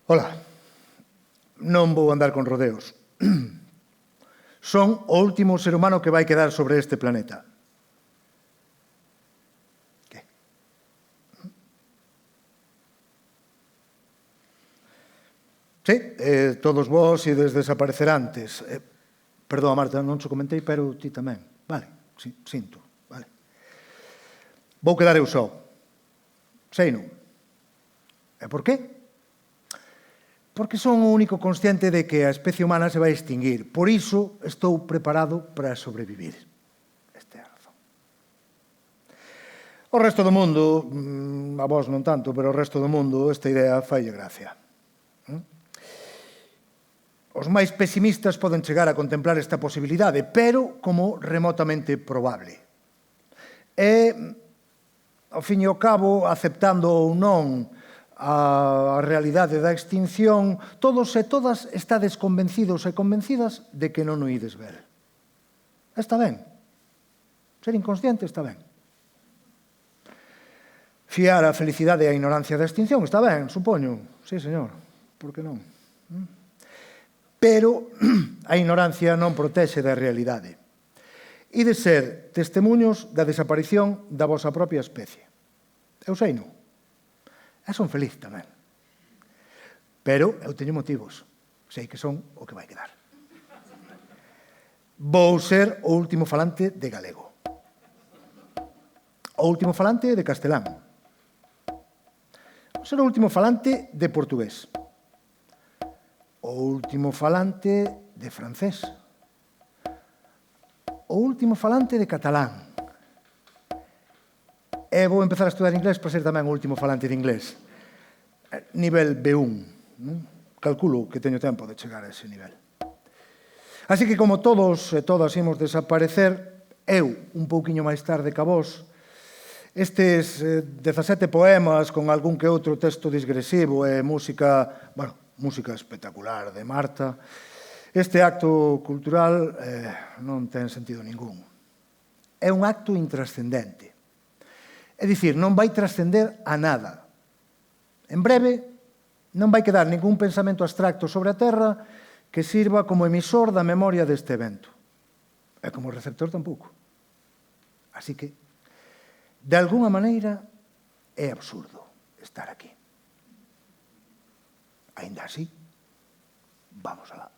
Ola, non vou andar con rodeos. Son o último ser humano que vai quedar sobre este planeta. Que? Sí, todos vós ides desaparecer antes. Perdón, Marta, non te comentei, pero ti tamén. Vale, sinto, vale. Vou quedar eu só. Sei non. E por qué? Porque son o único consciente de que a especie humana se vai extinguir. Por iso estou preparado para sobrevivir. Esta é a razón. O resto do mundo, a vos non tanto, pero o resto do mundo, esta idea faille gracia. Os máis pesimistas poden chegar a contemplar esta posibilidade, pero como remotamente probable. E, ao fin e ao cabo, aceptando ou non a realidade da extinción, todos e todas estades convencidos e convencidas de que non o ides ver. Está ben. Ser inconsciente está ben. Fiar a felicidade e a ignorancia da extinción está ben, supoño. Sí, señor. Por que non? Pero a ignorancia non protexe da realidade. E de ser testemunhos da desaparición da vosa propia especie. Eu sei non. E son feliz tamén. Pero eu teño motivos. Sei que son o que vai quedar. Vou ser o último falante de galego. O último falante de castelán. Vou ser o último falante de portugués. O último falante de francés. O último falante de catalán. E vou empezar a estudar inglés para ser tamén o último falante de inglés. Nivel B1. Calculo que teño tempo de chegar a ese nivel. Así que como todos e todas imos desaparecer, eu, un pouquiño máis tarde que a vos, estes 17 poemas con algún que outro texto digresivo e música, música espectacular de Marta, este acto cultural non ten sentido ningún. É un acto intrascendente. É dicir, non vai trascender a nada. En breve, non vai quedar ningún pensamento abstracto sobre a Terra que sirva como emisor da memoria deste evento. E como receptor tampouco. Así que, de alguna maneira, é absurdo estar aquí. Aínda así, vamos alá.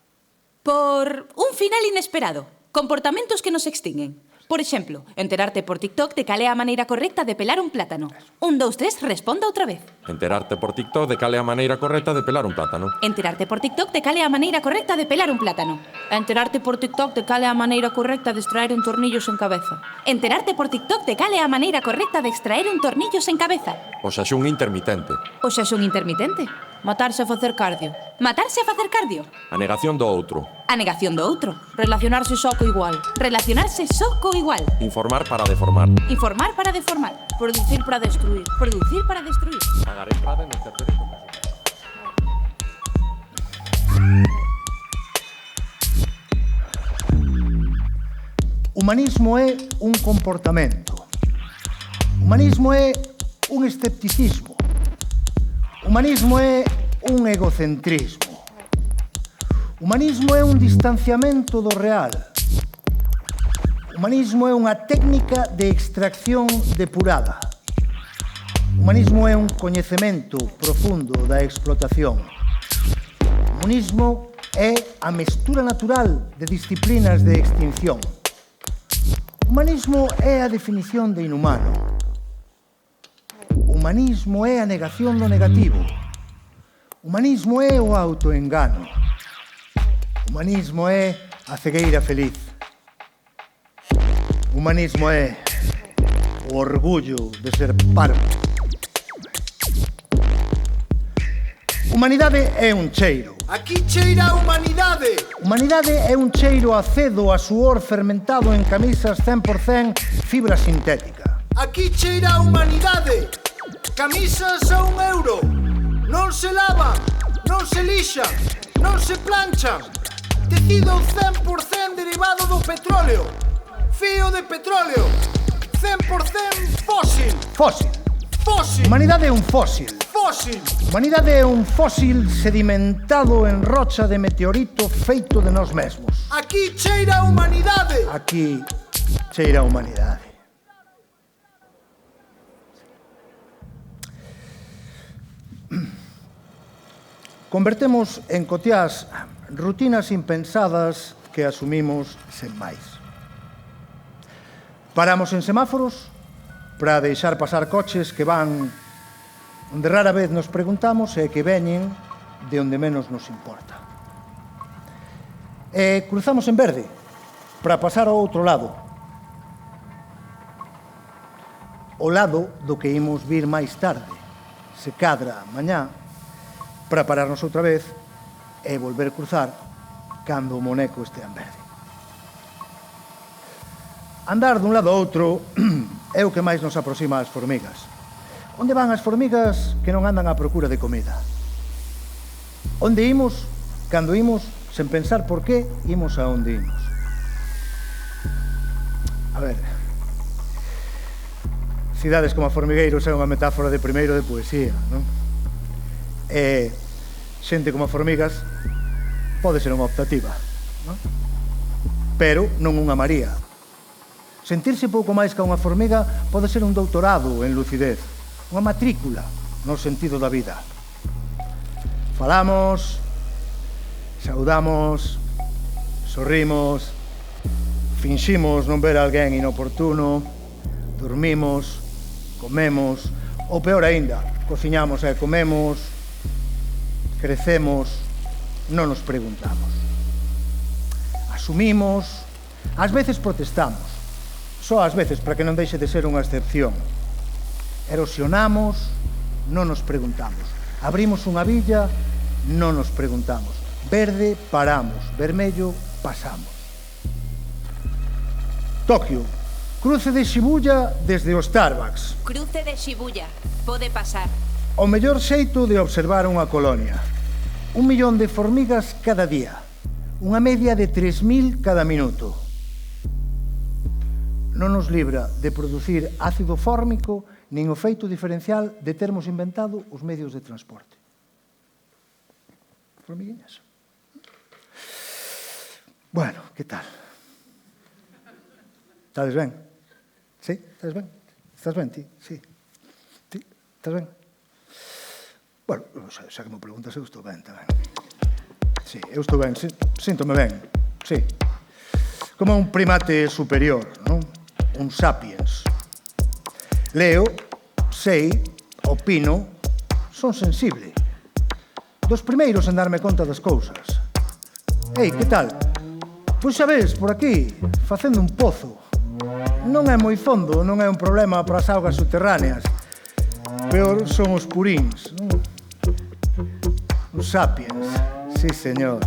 Por un final inesperado. Comportamentos que nos extinguen. Por exemplo, enterarte por TikTok de cal é a maneira correcta de pelar un plátano. 1, 2, 3, responda outra vez. Enterarte por TikTok de cal é a maneira correcta de pelar un plátano. Enterarte por TikTok de cal é a maneira correcta de pelar un plátano. Enterarte por TikTok de cal é a maneira correcta de extraer un tornillo sen cabeza. Enterarte por TikTok de cal é a maneira correcta de extraer un tornillo sen cabeza. O xaxún intermitente. O xaxún intermitente. Matarse a facer cardio. Matarse a facer cardio. A negación do outro. A negación do outro. Relacionarse só co igual. Relacionarse só co igual. Informar para deformar. Informar para deformar. Producir para destruir. Producir para destruir. Pagar entrada en el tercer comercio. Humanismo é un comportamento. Humanismo é un escepticismo. Humanismo é un egocentrismo. Humanismo é un distanciamento do real. Humanismo é unha técnica de extracción depurada. Humanismo é un coñecemento profundo da explotación. Humanismo é a mestura natural de disciplinas de extinción. Humanismo é a definición de inhumano. Humanismo é a negación do negativo. Humanismo é o autoengano. Humanismo é a cegueira feliz. Humanismo é o orgullo de ser parvo. Humanidade é un cheiro. Aquí cheira a humanidade. Humanidade é un cheiro acedo a suor fermentado en camisas 100% fibra sintética. Aquí cheira a humanidade. Camisas a €1. Non se lavan, non se lixan, non se planchan. Tecido 100% derivado do petróleo. Fío de petróleo. 100% fósil. Fósil. Fósil. Humanidade é un fósil. Fósil. Humanidade é un fósil sedimentado en rocha de meteorito feito de nós mesmos. Aquí cheira a humanidade. Aquí cheira a humanidade. Convertemos en cotiás rutinas impensadas que asumimos sen máis. Paramos en semáforos para deixar pasar coches que van onde rara vez nos preguntamos e que veñen de onde menos nos importa. E cruzamos en verde para pasar ao outro lado. O lado do que imos vir máis tarde, se cadra mañá, para pararnos outra vez e volver a cruzar cando o moneco estea en verde. Andar dun lado a outro é o que máis nos aproxima ás formigas. Onde van as formigas que non andan á procura de comida? Onde imos, cando imos, sen pensar por qué, imos a onde imos. A ver, Cidades como Formigueiros é unha metáfora de primeiro de poesía, non? E xente como formigas pode ser unha optativa, non? Pero non unha María. Sentirse pouco máis que unha formiga pode ser un doutorado en lucidez, unha matrícula no sentido da vida. Falamos, saudamos, sorrimos, finximos non ver a alguén inoportuno, dormimos, comemos, ou peor aínda, cociñamos e comemos, crecemos, non nos preguntamos. Asumimos, ás veces protestamos, só ás veces para que non deixe de ser unha excepción. Erosionamos, non nos preguntamos. Abrimos unha villa, non nos preguntamos. Verde, paramos. Vermello, pasamos. Tokio, cruce de Shibuya desde o Starbucks. Cruce de Shibuya. Pode pasar. O mellor xeito de observar unha colonia. 1 millón de formigas cada día. Unha media de 3.000 cada minuto. Non nos libra de producir ácido fórmico nin o feito diferencial de termos inventado os medios de transporte. Formiguiñas. Bueno, que tal? Estades ben? Sí? Estás ben? Estás ben, ti? Sí. Ti? Estás ben? Bueno, xa que me preguntas, eu estou ben tamén. Sí, eu estou ben, síntome ben, sí. Como un primate superior, non? Un sapiens. Leo, sei, opino, son sensible. Dos primeiros en darme conta das cousas. Ei, que tal? Pois xa ves, por aquí, facendo un pozo. Non é moi fondo, non é un problema para as augas subterráneas. Peor son os puríns, non? Os sapiens, sí, señor.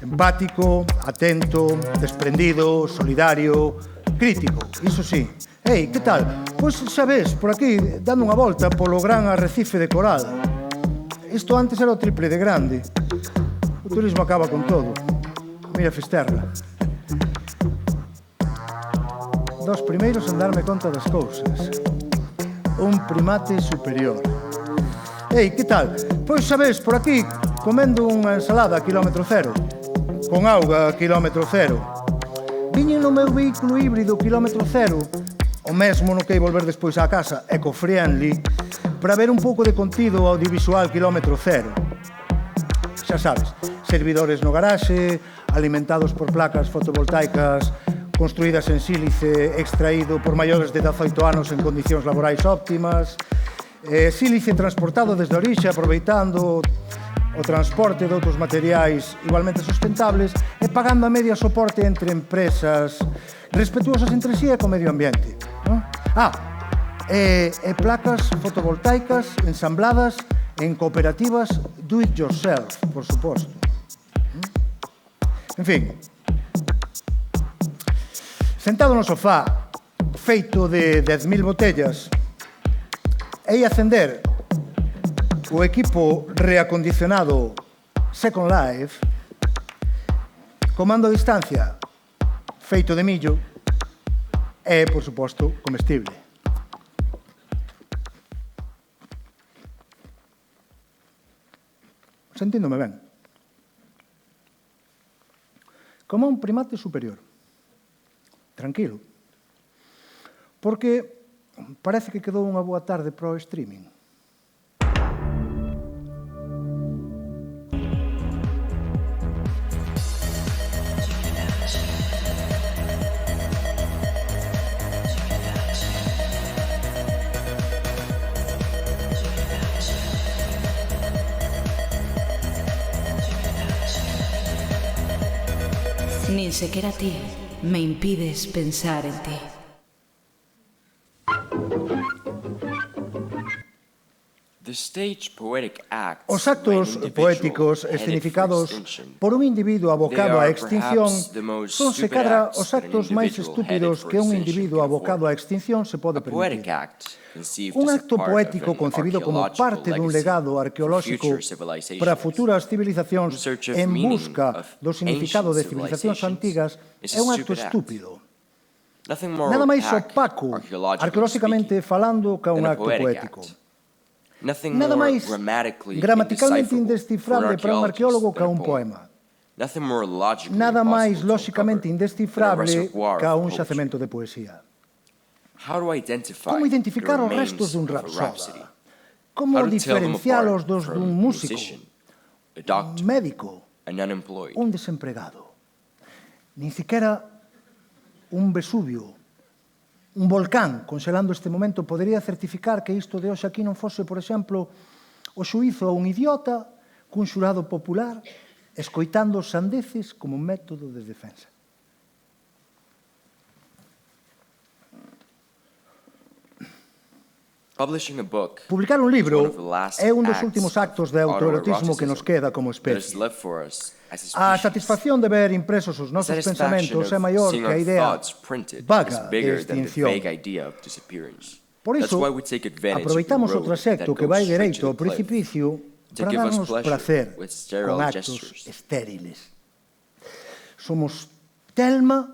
Empático, atento, desprendido, solidario, crítico, iso sí. Ei, que tal? Pois xa ves, por aquí, dando unha volta polo gran arrecife de coral. Isto antes era o triple de grande. O turismo acaba con todo. Mira Fisterra. Dos primeiros en darme conta das cousas. Un primate superior. Ei, que tal? Pois xa ves, por aquí, comendo unha ensalada a kilómetro cero. Con auga a kilómetro cero. Viñen no meu vehículo híbrido kilómetro cero, o mesmo no que hai volver despois á casa, eco-friendly, para ver un pouco de contido audiovisual kilómetro cero. Xa sabes, servidores no garaxe, alimentados por placas fotovoltaicas construídas en sílice extraído por maiores de 18 anos en condicións laborais óptimas, sílice transportado desde a orixe aproveitando o transporte de outros materiais igualmente sustentables e pagando a media soporte entre empresas respetuosas entre sí e co medio ambiente, non? E placas fotovoltaicas ensambladas en cooperativas do it yourself, por suposto. En fin, sentado no sofá, feito de 10.000 botellas, e acender o equipo reacondicionado Second Life, comando a distancia, feito de millo, e, por suposto, comestible. sentíndome ben. Como un primate superior. Tranquilo. Porque parece que quedou unha boa tarde para o streaming. Nin sequera ti me impides pensar en ti. Os actos poéticos escenificados por un individuo abocado á extinción son se cadra os actos máis estúpidos que un individuo abocado á extinción se pode permitir. Un acto poético concebido como parte dun legado arqueolóxico para futuras civilizacións en busca do significado de civilizacións antigas é un acto estúpido. Nada máis opaco, arqueolóxicamente falando, que un acto poético. Nada máis gramaticalmente indescifrable para un arqueólogo que un poema. Nada máis lóxicamente indescifrable que un xacemento de poesía. Como identificar os restos dun rapsoda? Como diferencialos dos dun músico, un médico, un desempregado? Nin siquiera un Vesubio, un volcán conxelando este momento podería certificar que isto de hoxe aquí non fose, por exemplo, o xuízo a un idiota cun xurado popular escoitando sandeces como método de defensa. Publicar un libro é un dos últimos actos de autoerotismo que nos queda como especie. A satisfacción de ver impresos os nosos pensamentos é maior que a idea vaga de extinción. Por iso, aproveitamos o traxecto que vai dereito ao precipicio para darnos placer con actos estériles. Somos Telma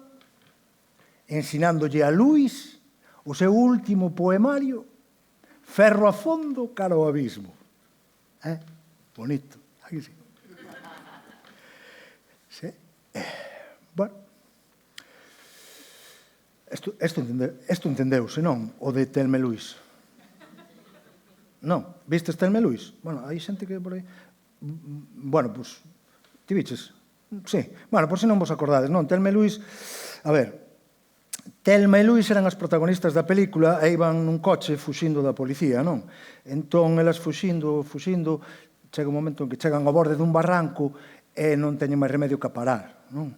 ensinándolle a Luis o seu último poemario, Ferro a fondo cara ao abismo. Bonito, aquí sí. Sí. Bueno. Isto entendeuse, non? O de Telma e Luis. Non, vistes Telma e Luis? Bueno, hai xente que por aí... Bueno, pois, ti viches? Sí. Bueno, por si non vos acordades, non? Telma e Luis... A ver, Telma e Luis eran as protagonistas da película e iban nun coche fuxindo da policía, non? Entón, elas fuxindo, chega un momento en que chegan ao borde dun barranco e non teñen máis remedio que parar, non?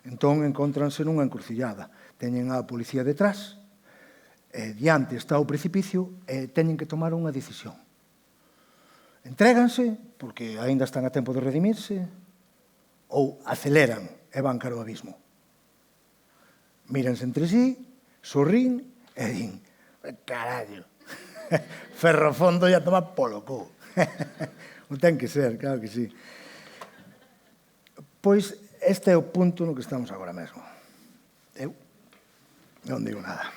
Entón, encontranse nunha encrucillada. Teñen a policía detrás, e diante está o precipicio e teñen que tomar unha decisión. Entréganse, porque aínda están a tempo de redimirse, ou aceleran e van cara ao abismo. Mírense entre sí, sorrín e din, carallo, ferro fondo e a tomar polo cu. Non ten que ser, claro que sí. Pois este é o punto no que estamos agora mesmo. Eu non digo nada.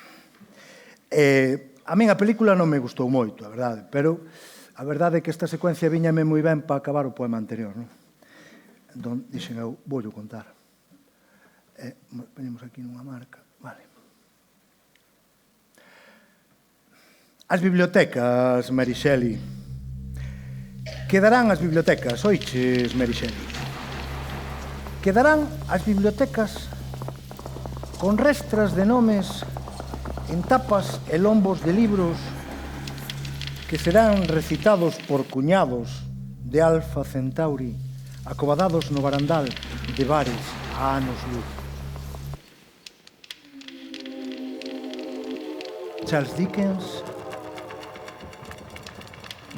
A min a película non me gustou moito, a verdade, pero a verdade é que esta secuencia viñame moi ben para acabar o poema anterior, non? Entón, dixen eu, voulle contar. Venimos aquí nunha marca. Vale. As bibliotecas, Mary Shelley. Quedarán as bibliotecas, oiches, Mary Shelley. Quedarán as bibliotecas con restras de nomes en tapas e lombos de libros que serán recitados por cuñados de Alfa Centauri acobadados no barandal de bares a anos luz. Charles Dickens,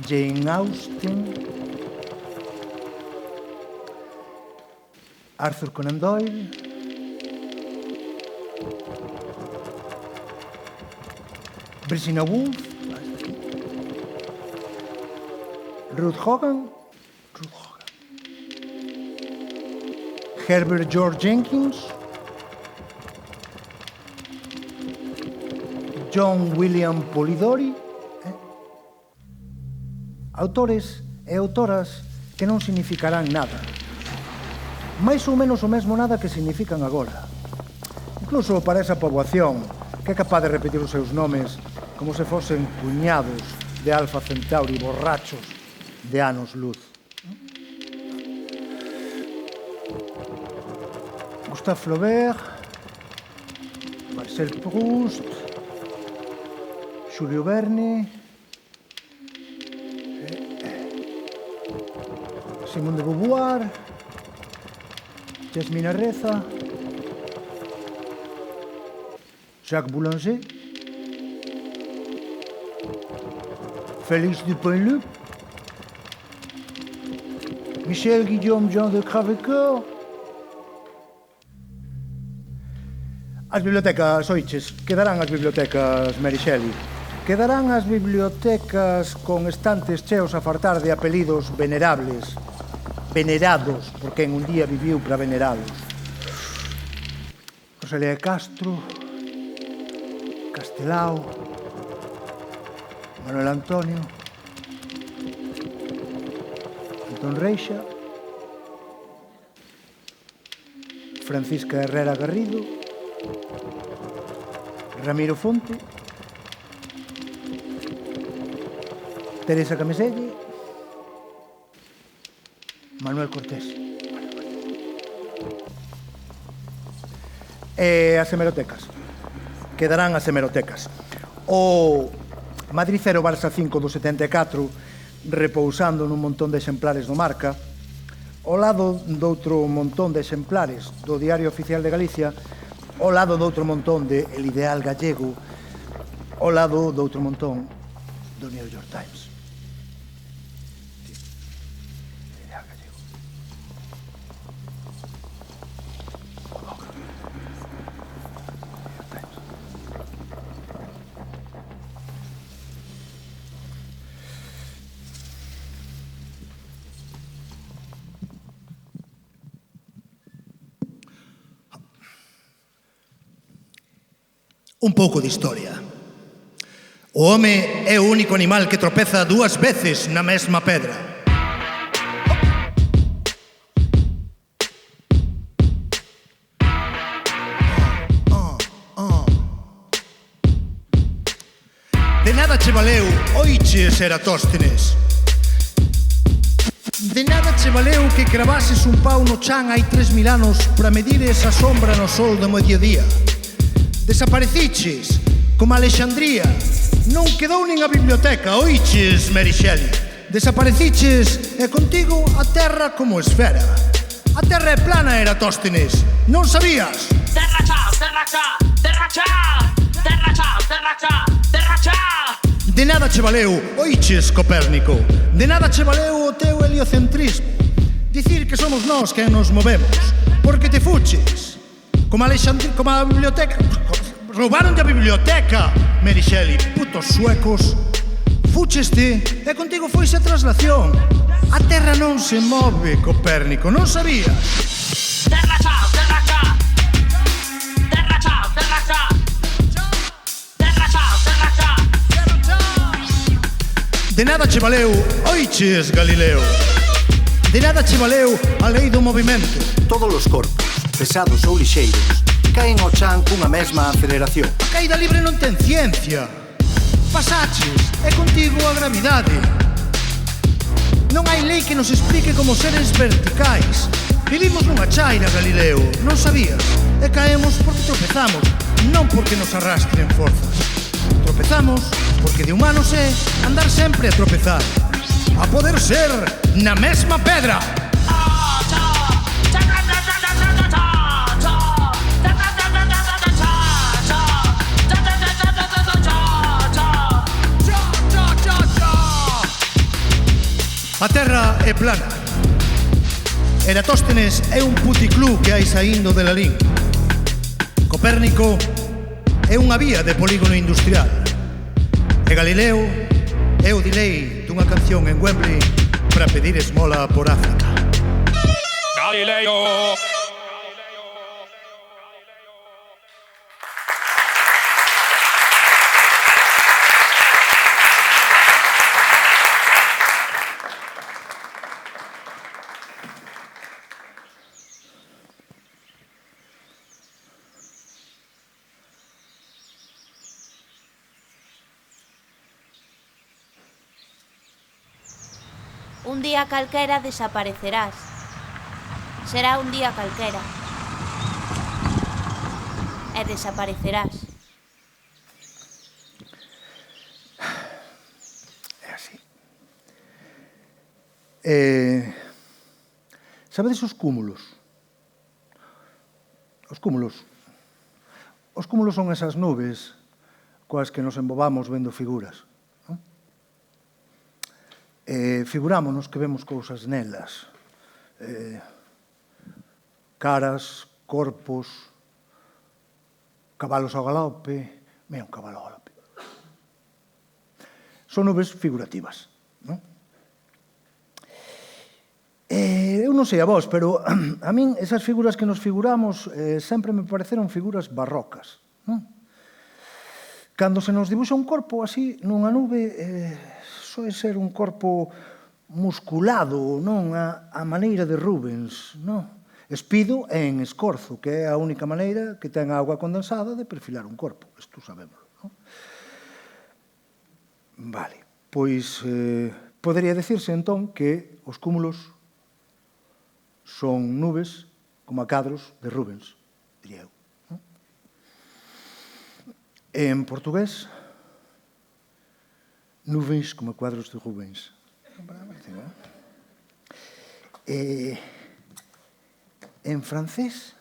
Jane Austen, Arthur Conan Doyle, Virginia Woolf, Ruth Hogan, Herbert George Jenkins, John William Polidori, autores e autoras que non significarán nada. Mais ou menos o mesmo nada que significan agora. Incluso para esa poboación que é capaz de repetir os seus nomes como se fosen puñados de Alfa Centauri borrachos de anos luz. Gustave Flaubert, Marcel Proust, Julio Verne, Simone de Beauvoir, Yasmina Reza, Jacques Boulanger, Félix Dupin-Luc, Michel Guillaume Jean de Cravecoeur. As bibliotecas, oiches, quedarán as bibliotecas, Mary Shelley. Quedarán as bibliotecas con estantes cheos a fartar de apelidos venerables. Venerados, porque en un día viviu para veneralos. Rosalía de Castro, Castelao, Manuel Antonio, Antón Reixa, Francisca Herrera Garrido, Ramiro Fonte, Teresa Cameselle, Manuel Cortés. E as hemerotecas. Quedarán as hemerotecas. O Madrid 0 Barça 5 do 74 repousando nun montón de exemplares do Marca, ao lado doutro montón de exemplares do Diario Oficial de Galicia, ao lado doutro montón de El Ideal Gallego, ao lado doutro montón do New York Times. El Ideal Gallego. New York Times. Un pouco de historia. O home é o único animal que tropeza 2 veces na mesma pedra. De nada che valeu, oiches, Eratóstenes. De nada che valeu que cravases un pau no chan hai 3000 anos para medires a sombra no sol do mediodía. Desapareciches, como Alexandría. Non quedou nin a biblioteca, oiches, Mary Shelley. Desapareciches e contigo a terra como esfera. A terra é plana, Eratóstenes. Non sabías? Terra cha, terra cha, terra cha, terra cha, terra cha, terra cha. De nada che valeu, oiches, Copérnico. De nada che valeu o teu heliocentrismo. Dicir que somos nós quen nos movemos. Porque te fuches. Como a biblioteca. Roubaron a biblioteca, Mary Shelley, putos suecos. Fucheste e contigo foise a traslación. A terra non se move, Copérnico, non sabías? Terra cha, terra cha. Terra cha, terra cha. Terra cha, terra cha. De nada che valeu, oiches, Galileo. De nada che valeu a lei do movimento. Todos os corpos, pesados ou lixeiros, caen ao chan cunha mesma aceleración. A caída libre non ten ciencia. Pasaches, é contigo a gravidade. Non hai lei que nos explique como seres verticais. Vivimos nunha chaira, Galileo, non sabías? E caemos porque tropezamos, non porque nos arrastren forzas. Tropezamos porque de humanos é andar sempre a tropezar. A poder ser na mesma pedra. A terra é plana. Eratóstenes é un puticlú que hai saindo de Lalín. Copérnico é unha vía de polígono industrial. E Galileo é o delay dunha canción en Wembley para pedir esmola por África. Galileo! Un día calquera desaparecerás. Será un día calquera. E desaparecerás. É así. Sabedes os cúmulos? Os cúmulos son esas nubes coas que nos embobamos vendo figuras. Non? Figurámonos que vemos cousas nelas. Caras, corpos, cabalos ao galope. Mira, un cabalo ao galope. Son nubes figurativas. Non? Eu non sei a vos, pero a min esas figuras que nos figuramos sempre me pareceron figuras barrocas. Non? Cando se nos dibuxa un corpo así nunha nube, soe ser un corpo musculado, non a maneira de Rubens, non? Espido e en escorzo, que é a única maneira que ten a auga condensada de perfilar un corpo. Isto sabémoslo, non? Vale, pois podería decirse entón que os cúmulos son nubes como a cadros de Rubens, diría eu. En portugués, nuvens como cuadros de Rubens. En francés,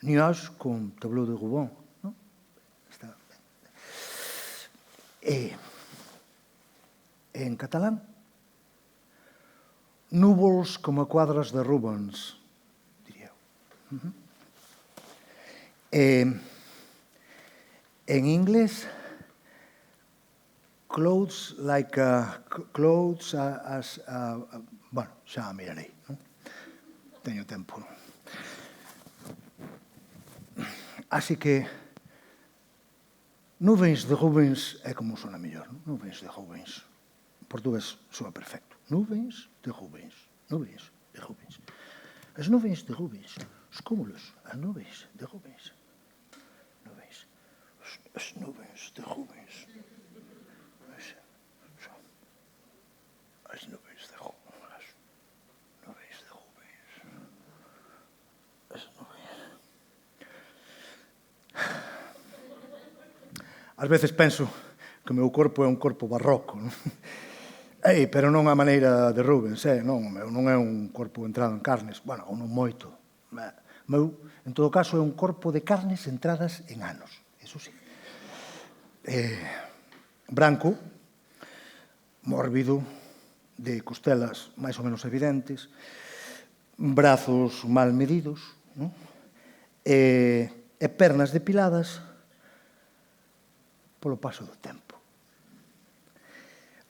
nuages con tableau de Rouen. En catalán, núvols como a quadras de Rubens, diría eu. En inglés, clouds as... bueno, xa a mirarei, non? Teño tempo. Así que, nuvens de Rubens é como sona mellor, non? Nuvens de Rubens. En portugués soa perfecto. Nuvens de Rubens. Nuvens de Rubens. As nuvens de Rubens. Os cúmulos. As nuvens de Rubens. Nuvens. As nuvens de Rubens. As nuvens de Rubens. As nuvens de Rubens. As nuvens. Ás veces penso que o meu corpo é un corpo barroco, non? Pero non a maneira de Rubens, non é un corpo entrado en carnes, bueno, ou non moito. Meu, en todo caso, é un corpo de carnes entradas en anos, eso sí. Branco, mórbido, de costelas máis ou menos evidentes, brazos mal medidos, non? E pernas depiladas polo paso do tempo.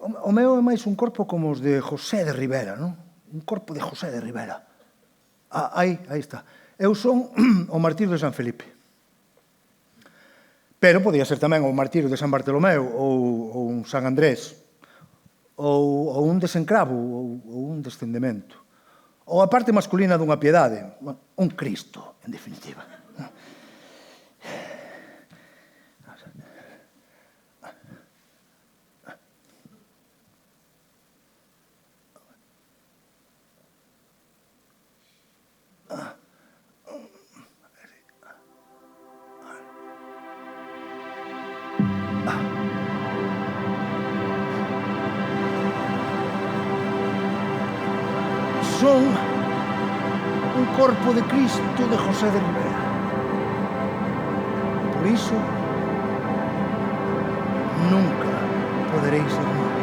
O meu é máis un corpo como os de José de Ribera, non? Un corpo de José de Ribera. Aí está. Eu son o martirio de San Felipe. Pero podía ser tamén o martirio de San Bartolomeu ou un San Andrés ou un desencravo ou un descendemento. Ou a parte masculina dunha piedade. Un Cristo, en definitiva. Son un corpo de Cristo de José de Ribera. Por iso, nunca poderéis ser nube.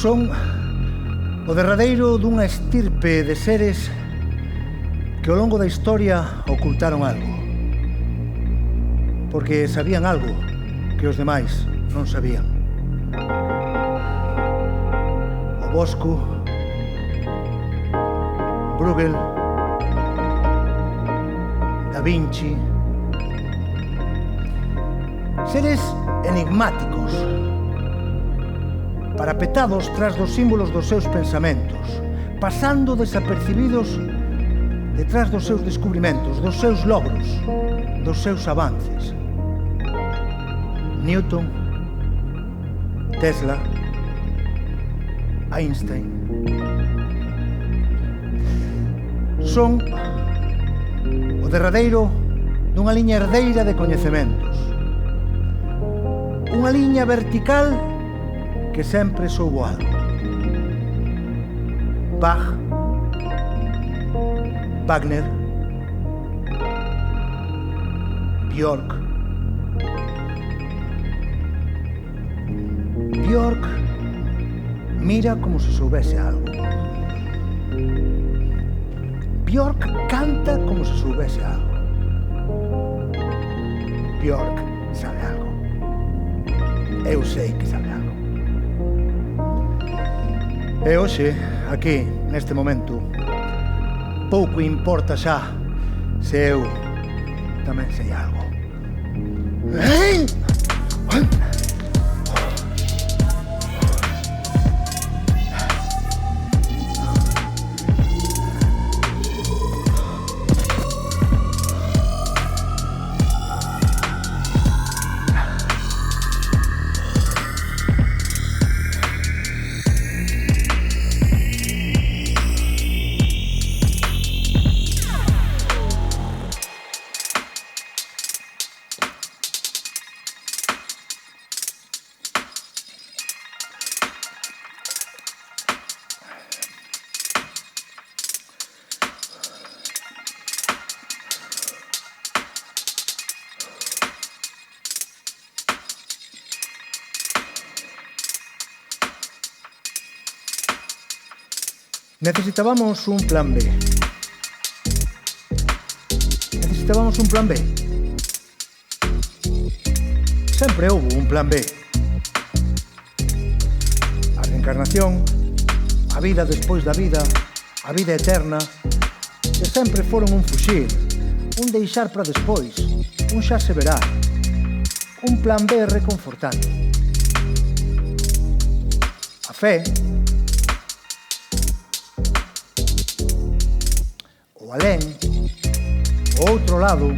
Son o derradeiro dunha estirpe de seres que ao longo da historia ocultaron algo. Porque sabían algo que os demais non sabían. O Bosco, Bruegel, Da Vinci... Seres enigmáticos, parapetados tras dos símbolos dos seus pensamentos, pasando desapercibidos detrás dos seus descubrimentos, dos seus logros, dos seus avances. Newton, Tesla, Einstein. Son o derradeiro dunha liña herdeira de coñecementos. Unha liña vertical que sempre soubo algo. Bach, Wagner, Björk. Björk mira como se soubese algo. Björk canta como se soubese algo. Björk sabe algo. Eu sei que sabe algo. E hoxe, aquí, neste momento, pouco importa xa se eu tamén sei algo. Necesitábamos un plan B. Necesitábamos un plan B. Sempre houbo un plan B. A reencarnación, a vida despois da vida, a vida eterna, que sempre foron un fuxir, un deixar para despois, un xa se verá, un plan B reconfortante. A fe, o alén, o outro lado,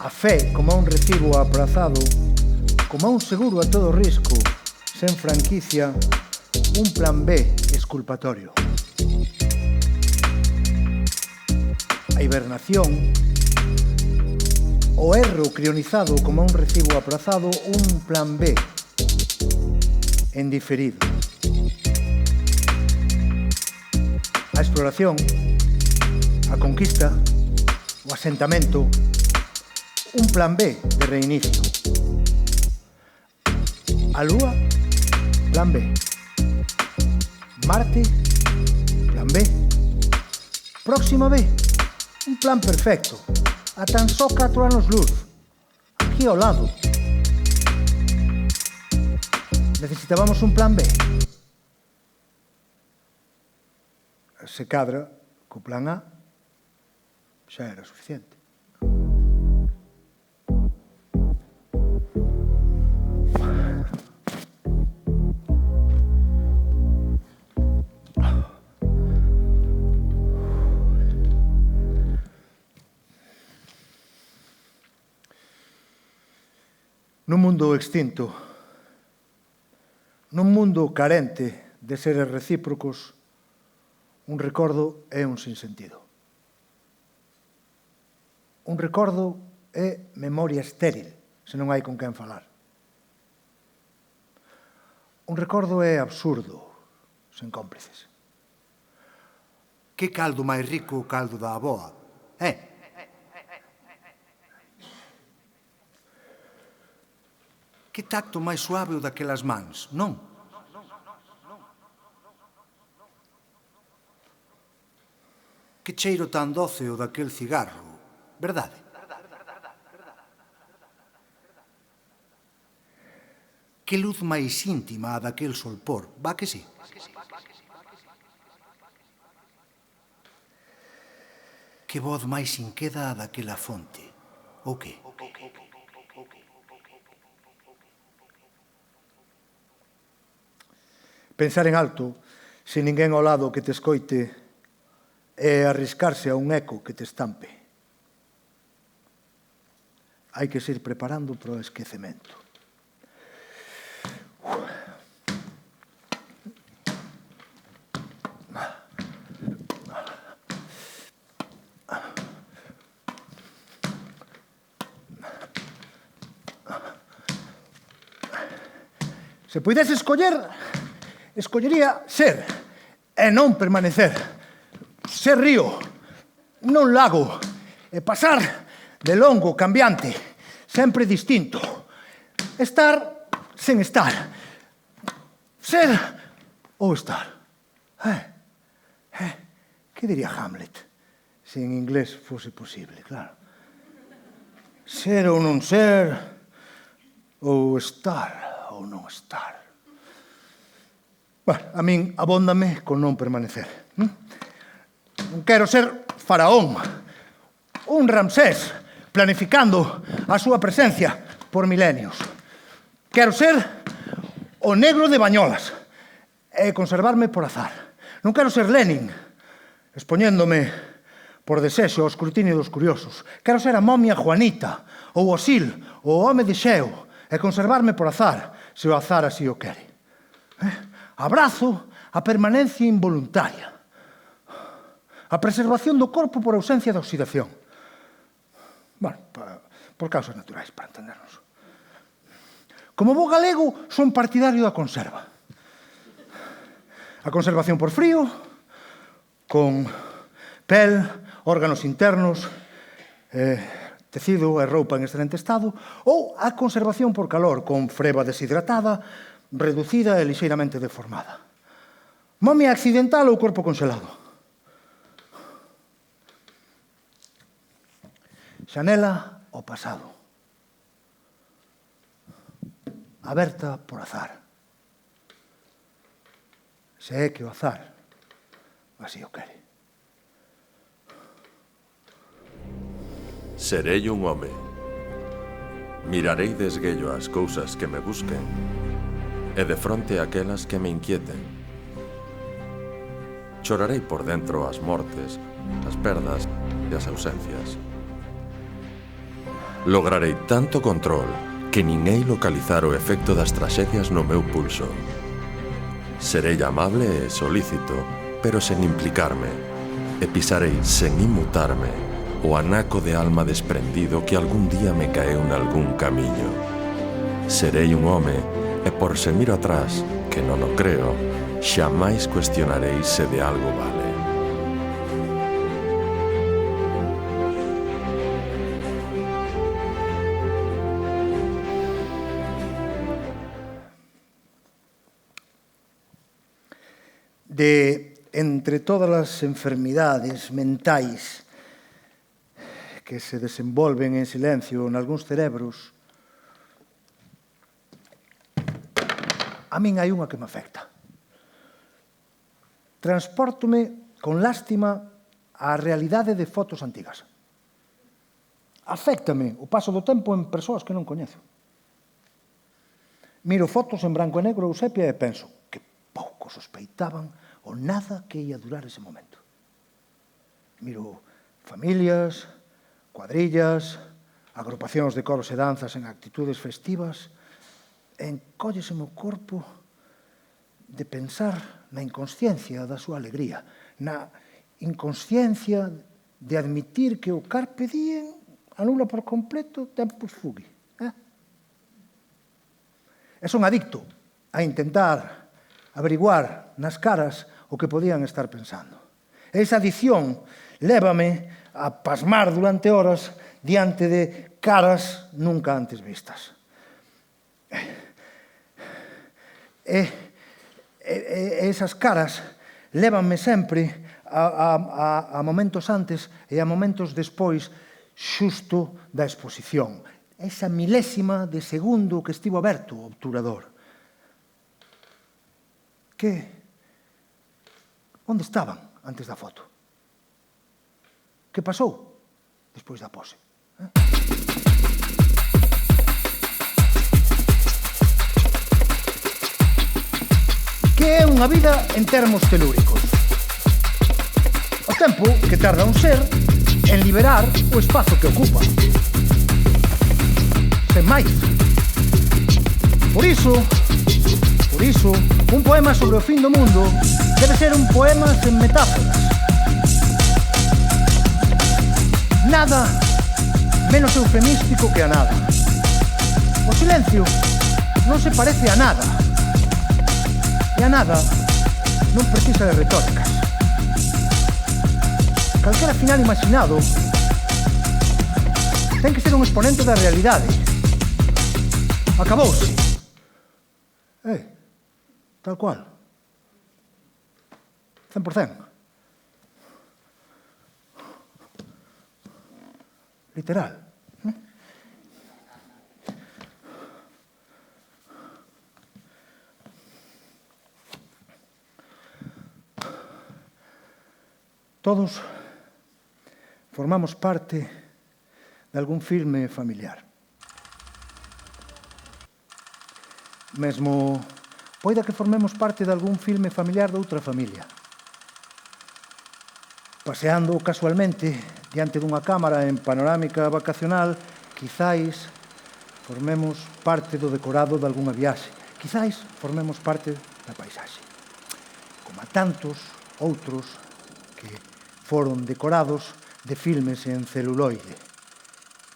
a fe como un recibo aprazado, como un seguro a todo risco, sen franquicia, un plan B exculpatorio. A hibernación, o erro crionizado como un recibo aprazado, un plan B en diferido. A exploración, a conquista, o asentamento, un plan B de reinicio. A Lúa, plan B. Marte, plan B. Próxima B, un plan perfecto, a tan só 4 anos luz, aquí ao lado. Necesitábamos un plan B. Se cadra, co plan A, xa era suficiente. Nun mundo extinto, nun mundo carente de seres recíprocos, un recordo é un sinsentido. Un recordo é memoria estéril, se non hai con quen falar. Un recordo é absurdo, sen cómplices. Que caldo máis rico o caldo da aboa, Que tacto máis suave o daquelas mans, non? Que cheiro tan doce o daquel cigarro, verdade? Que luz máis íntima a daquel solpor, va que sí? Que voz máis inqueda a daquela fonte, ou que? Pensar en alto, sin ninguén ao lado que te escoite, e arriscarse a un eco que te estampe. Hai que se ir preparando para o esquecemento. Se puidese escoller, escollería ser e non permanecer. Ser río, non lago, e pasar de longo cambiante, sempre distinto. Estar sen estar. Ser ou estar. Que diría Hamlet se en inglés fose posible, claro. Ser ou non ser, ou estar ou non estar. Bueno, a min abóndame con non permanecer. Non quero ser faraón, un Ramsés, planificando a súa presencia por milenios. Quero ser o negro de Bañolas e conservarme por azar. Non quero ser Lenin, expoñéndome por desexo ao escrutinio dos curiosos. Quero ser a momia Juanita, ou o Sil, ou o home de Xeo, e conservarme por azar, se o azar así o quere. Abrazo a permanencia involuntaria, a preservación do corpo por ausencia de oxidación. Bueno, por causas naturais, para entendernos. Como bo galego, son partidario da conserva. A conservación por frío, con pel, órganos internos, tecido e roupa en excelente estado, ou a conservación por calor, con freba deshidratada, reducida e lixeiramente deformada. Momia accidental ou corpo congelado. Xanela ao pasado. Aberta por azar. Se é que o azar así o quere. Serei un home. Mirarei de esguello as cousas que me busquen e de fronte aquelas que me inquieten. Chorarei por dentro as mortes, as perdas e as ausencias. Lograrei tanto control que nin hei localizar o efecto das traxedias no meu pulso. Serei amable e solícito, pero sen implicarme, e pisarei sen inmutarme o anaco de alma desprendido que algún día me caeu nalgún camiño. Serei un home e por se miro atrás, que non o creo, xamais cuestionarei se de algo vale. De entre todas as enfermidades mentais que se desenvolven en silencio nalgúns cerebros, a min hai unha que me afecta. Transpórtome con lástima á realidade de fotos antigas. Aféctame o paso do tempo en persoas que non coñezo. Miro fotos en branco e negro ou sepia e penso que pouco sospeitaban o nada que ia durar ese momento. Miro familias, cuadrillas, agrupacións de coros e danzas en actitudes festivas, e encólleseme o corpo de pensar na inconsciencia da súa alegría, na inconsciencia de admitir que o carpe diem anula por completo tempus fugit. E son adicto a intentar averiguar nas caras o que podían estar pensando. Esa adicción lévame a pasmar durante horas diante de caras nunca antes vistas. Esas caras lévanme sempre a momentos antes e a momentos despois xusto da exposición. Esa milésima de segundo que estivo aberto o obturador. Onde estaban antes da foto? Que pasou despois da pose? Que é unha vida en termos telúricos? O tempo que tarda un ser en liberar o espazo que ocupa. Sen máis. Por iso, un poema sobre o fin do mundo debe ser un poema sen metáforas. Nada menos eufemístico que a nada. O silencio non se parece a nada. E a nada non precisa de retóricas. Calquera final imaginado ten que ser un exponente da realidade. Acabouse. Tal cual. 100%. Literal. Todos formamos parte de algún filme familiar. Mesmo poida que formemos parte de algún filme familiar de outra familia. Paseando casualmente diante dunha cámara en panorámica vacacional, quizáis formemos parte do decorado de algunha viaxe. Quizáis formemos parte da paisaxe. Como a tantos outros que foron decorados de filmes en celuloide,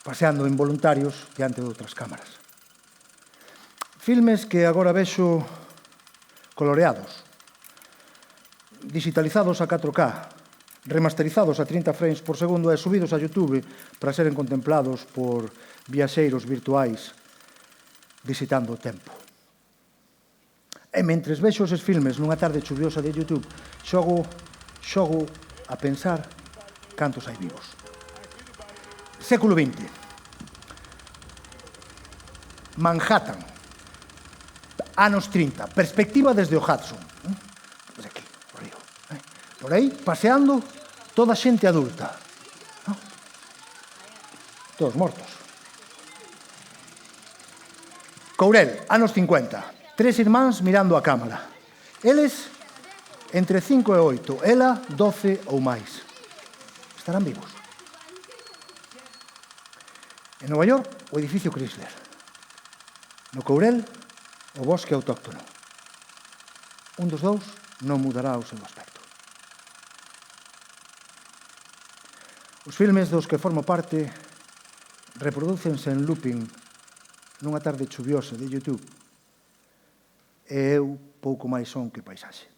paseando involuntarios diante de outras cámaras. Filmes que agora vexo coloreados, digitalizados a 4K, remasterizados a 30 frames por segundo e subidos a YouTube para seren contemplados por viaxeiros virtuais visitando o tempo. E mentres vexo eses filmes nunha tarde chuviosa de YouTube, xogo a pensar cantos hai vivos. Século XX. Manhattan. Anos 30. Perspectiva desde o Hudson. Desde aquí, o río. Por aí, paseando, toda a xente adulta. Todos mortos. Courel, anos 50. 3 irmáns mirando a cámara. Eles, entre 5 e 8. Ela, 12 ou máis. Estarán vivos. En Nova York, o edificio Chrysler. No Courel, o bosque autóctono. Un dos dous non mudará o seu aspecto. Os filmes dos que formo parte reprodúcense en looping nunha tarde chuviosa de YouTube e eu pouco máis son que paisaxe.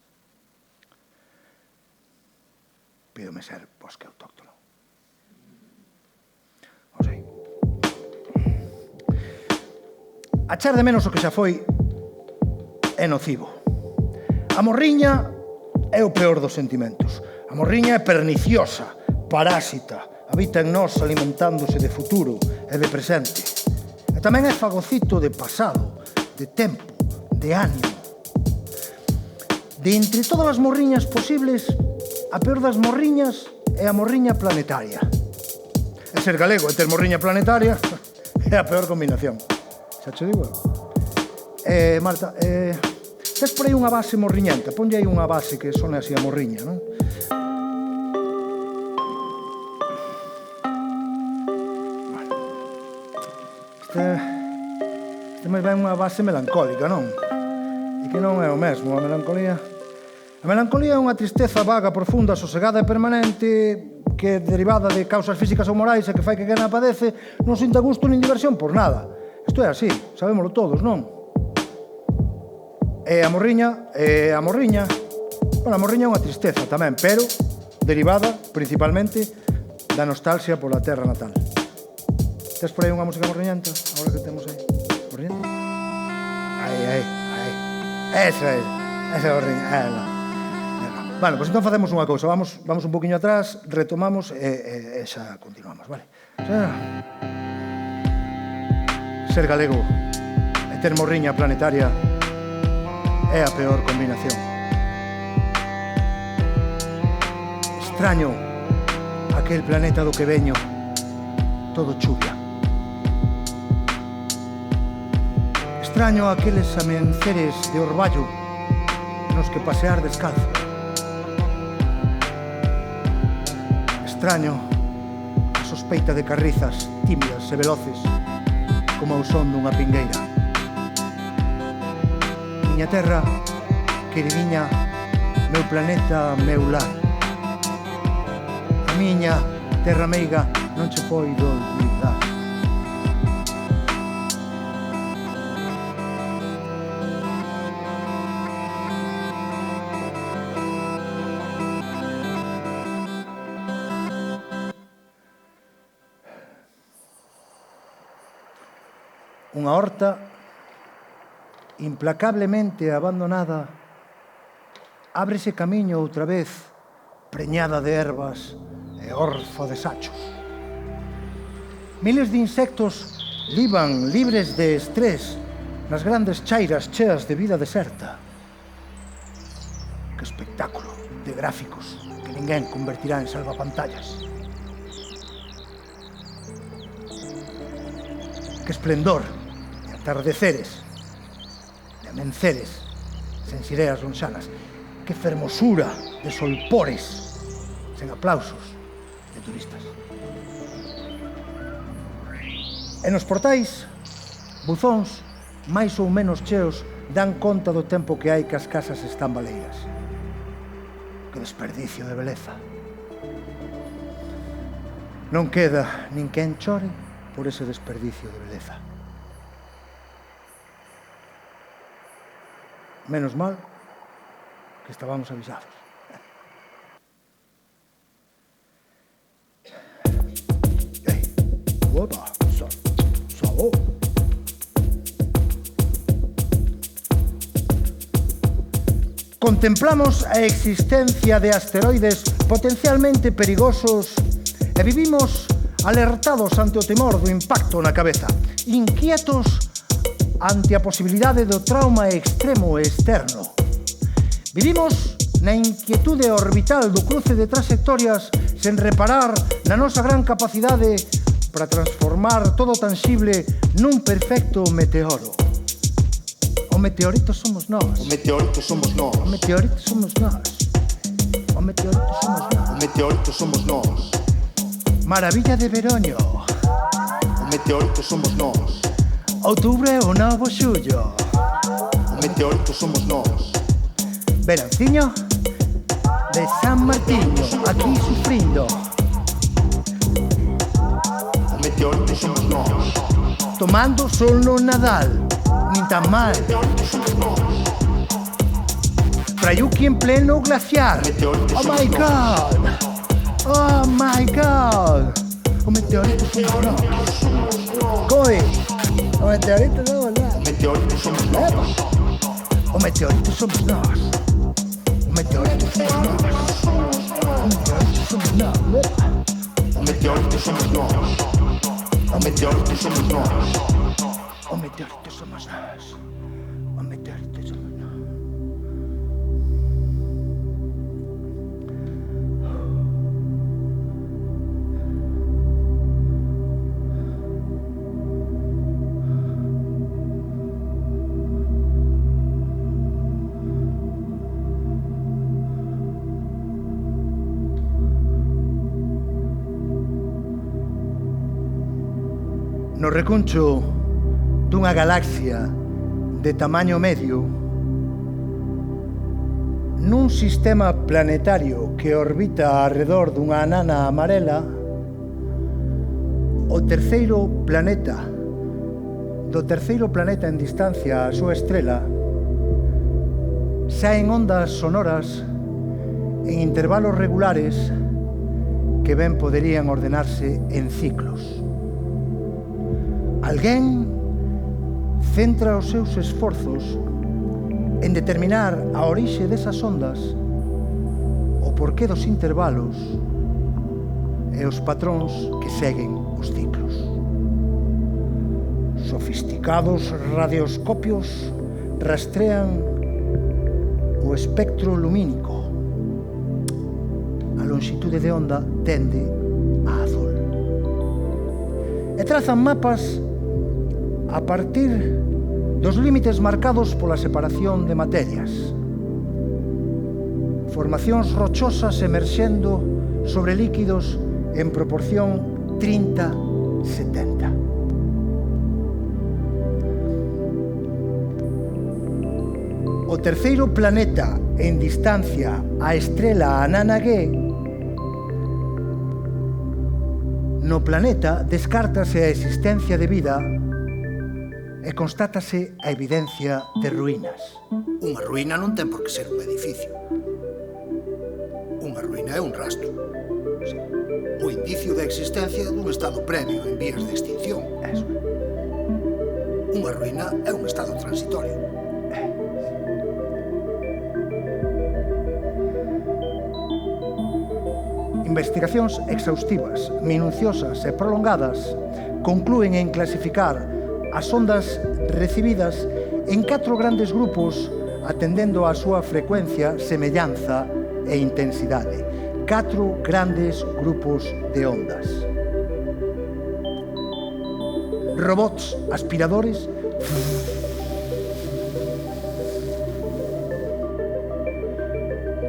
Pídome ser bosque autóctono. O sei. Achar de menos o que xa foi é nocivo. A morriña é o peor dos sentimentos. A morriña é perniciosa, parásita, habita en nós alimentándose de futuro e de presente. E tamén é fagocito de pasado, de tempo, de ánimo. De entre todas as morriñas posibles, a peor das morriñas é a morriña planetaria. E ser galego e ter morriña planetaria é a peor combinación. Xa che digo? Marta, tes por aí unha base morriñenta? Ponlle aí unha base que sone así a morriña, non? Este máis ben unha base melancólica, non? E que non é o mesmo, a melancolía. A melancolía é unha tristeza vaga, profunda, sosegada e permanente que, derivada de causas físicas ou morais e que fai que quen a padece non sinta gusto nin diversión por nada. Isto é así, sabémolo todos, non? E a morriña. Bueno, a morriña é unha tristeza tamén, pero derivada principalmente da nostalgia pola terra natal. Tes por aí unha música morriñenta? Agora que temos aí. Morriñenta? Aí. Esa é morriña. Bueno, pois entón facemos unha cousa. Vamos un poquinho atrás, retomamos e xa continuamos, vale? Ser galego e ter morriña planetaria é a peor combinación. Extraño aquel planeta do que veño, todo chuvia. Extraño aqueles amenceres de orballo nos que pasear descalzo. Extraño a sospeita de carrizas tímidas e veloces como o son dunha pingueira. Miña terra, queridiña, meu planeta, meu lar. A miña terra meiga non che poido olvidar. Unha horta implacablemente abandonada ábrese camiño outra vez preñada de ervas e orfa de sachos. Miles de insectos liban libres de estrés nas grandes chairas cheas de vida deserta. Que espectáculo de gráficos que ninguén convertirá en salvapantallas. Que esplendor de atardeceres, de amenceres, sen sireas ronxanas. Que fermosura de solpores, sen aplausos de turistas. E nos portais, buzóns máis ou menos cheos dan conta do tempo que hai que as casas están baleiras. Que desperdicio de beleza. Non queda nin quen chore por ese desperdicio de beleza. Menos mal que estábamos avisados. Opa, sabor. Contemplamos a existencia de asteroides potencialmente perigosos e vivimos alertados ante o temor do impacto na cabeza, inquietos ante a posibilidade do trauma extremo e externo. Vivimos na inquietude orbital do cruce de trayectorias sen reparar na nosa gran capacidade para transformar todo tangible nun perfecto meteoro. O meteorito somos nós. O meteorito somos nós. O meteorito somos nós. O meteorito somos nós. O meteorito somos nós. Maravilla de veroño. O meteorito somos nós. Outubro é o novo xullo. O meteorito somos nós. Veranciño de San Martiño, aquí sufrindo. O meteorito somos nós. Tomando sol no Nadal, nin tan mal. Fraiuki en pleno glaciar. Oh my God! Oh my God! O meteorito somos nós. Coi! O meteorito somos nós. O meteorito somos nós. O meteorito somos nós. O meteorito somos nós. O meteorito somos nós. O meteorito somos nós. O meteorito somos nós. O meteorito somos nós. No recuncho dunha galaxia de tamaño medio, nun sistema planetario que orbita arredor dunha anana amarela, o terceiro planeta en distancia á súa estrela, saen ondas sonoras en intervalos regulares que ben poderían ordenarse en ciclos. Alguén centra os seus esforzos en determinar a orixe desas ondas porqué dos intervalos e os patróns que seguen os ciclos. Sofisticados radioscopios rastrean o espectro lumínico. A longitude de onda tende a azul. E trazan mapas a partir dos límites marcados pola separación de materias. Formacións rochosas emerxendo sobre líquidos en proporción 30-70. O terceiro planeta en distancia á estrela Anana G, no planeta descártase a existencia de vida e constátase a evidencia de ruínas. Unha ruína non ten por que ser un edificio. Unha ruína é un rastro. O indicio da existencia dun estado previo en vías de extinción. Eso. Unha ruína é un estado transitorio. Investigacións exhaustivas, minuciosas e prolongadas conclúen en clasificar as ondas recibidas en 4 grandes grupos atendendo á súa frecuencia, semellanza e intensidade. 4 grandes grupos de ondas. Robots aspiradores,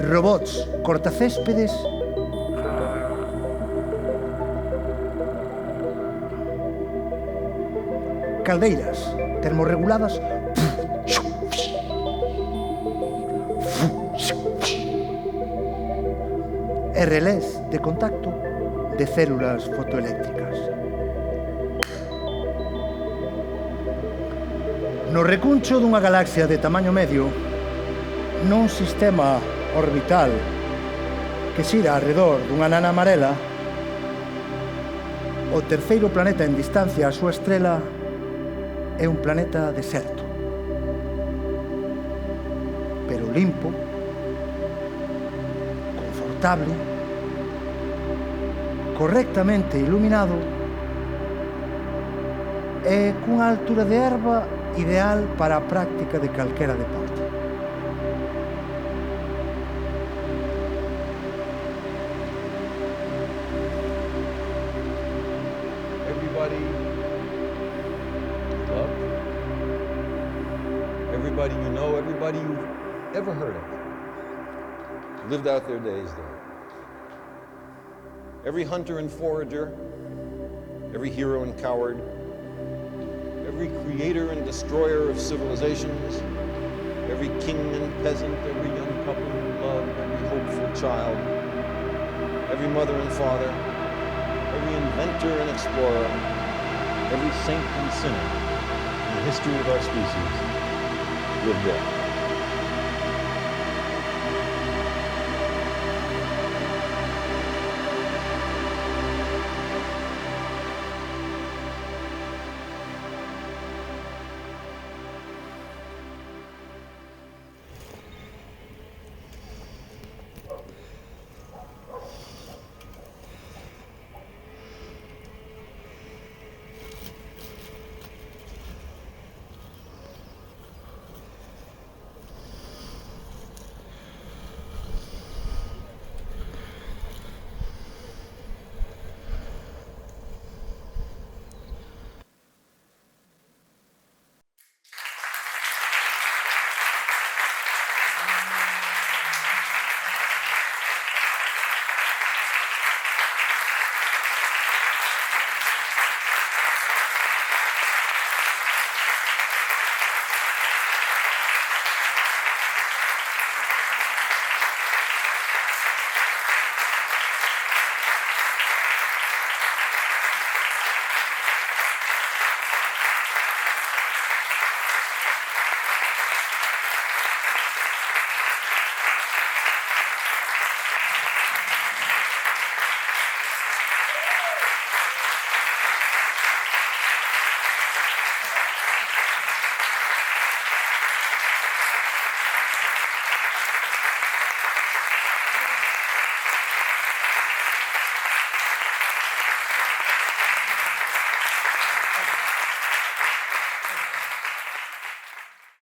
robots cortacéspedes, caldeiras termorreguladas e relés de contacto de células fotoeléctricas. No recuncho dunha galaxia de tamaño medio, nun sistema orbital que xira arredor dunha nana amarela, o terceiro planeta en distancia á súa estrela é un planeta deserto, pero limpo, confortable, correctamente iluminado e cunha altura de herba ideal para a práctica de calquera deporte. Everybody you know, everybody you've ever heard of, lived out their days there. Every hunter and forager, every hero and coward, every creator and destroyer of civilizations, every king and peasant, every young couple in love, every hopeful child, every mother and father, every inventor and explorer, every saint and sinner in the history of our species lived there.